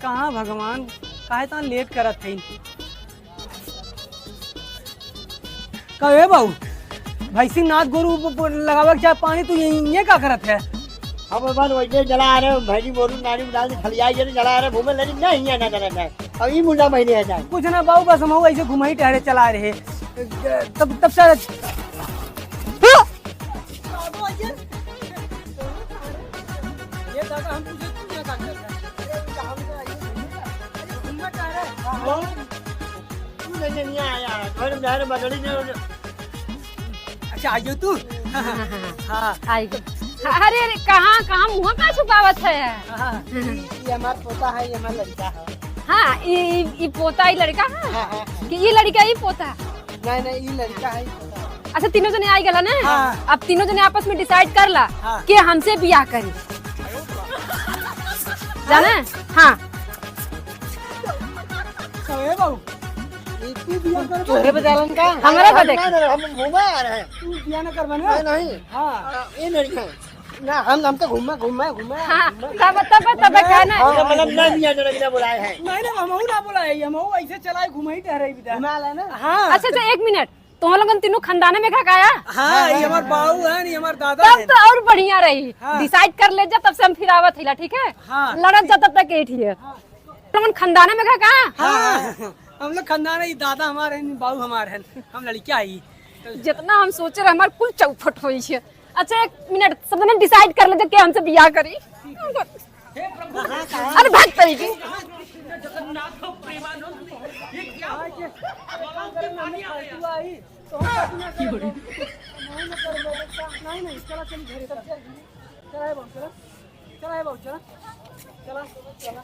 कहाँ भगवान काहे तना लेट करत थे। कहे बाबू भैंसी नाथ गोरू लगावे चाहे पानी तू ये का करत है। अब बार वैसे जला रहे भैरी बोरू नानी डाल के खलियाई जे जला रहे घूमे लड़ी नहीं है ना ना अब ई मुंडा महीने है जाए कुछ ना बाबू बस हम ऐसे घुमाई टहरे चला रहे तब से ये दादा हम तुझे क्यों ना काट तू नहीं आया घर में यार बदली ने अच्छा आइयो तू हाँ आई अरे अरे कहाँ मुँह का छुपावत है। ये हमारा पोता है ये हमारा लड़का है। हाँ ये पोता ही लड़का है हाँ। कि ये लड़का ही पोता। नहीं ये लड़का है अच्छा तीनों जने आई गला ना। हाँ। अब तीनों जने आपस में डिसाइड कर ला हाँ। कि हमसे बियाह करी जाना। हाँ कहे बाबू तू बिया कर तोरे बजालन का हमारा बदे हम घूमे आ रहे हैं तू बिया ना करवाने नहीं हाँ ये लड़का ना हम तो घूमे हाँ तब कहना मतलब नहीं बिया लड़का बुलाए हैं नहीं हमहू ना बोला है हमहू ऐसे चलाए घुमाई टहरे बिदा घुमा ला ना। हाँ अच्छा एक मिनट तुम लोगन तीनों खानदाने में खा खाया हाँ ये हमार बाबू है ये हमार दादा तब है तो और बढ़िया रही। हाँ। डिसाइड कर ले जा तब से हम फिर आवत हिला ठीक है। हाँ। लड़त जा तब तक एक ही है लोगन खानदाने में खा कहा हाँ हम लोग खानदान है दादा हमारे हैं बाबू हमारे हैं हम लड़कियां आई जितना हम सोच रहे हमार कुल चौपट होई है। अच्छा एक मिनट सब ने डिसाइड कर ले जा के हमसे बियाह करी। अरे भाग तरीके चला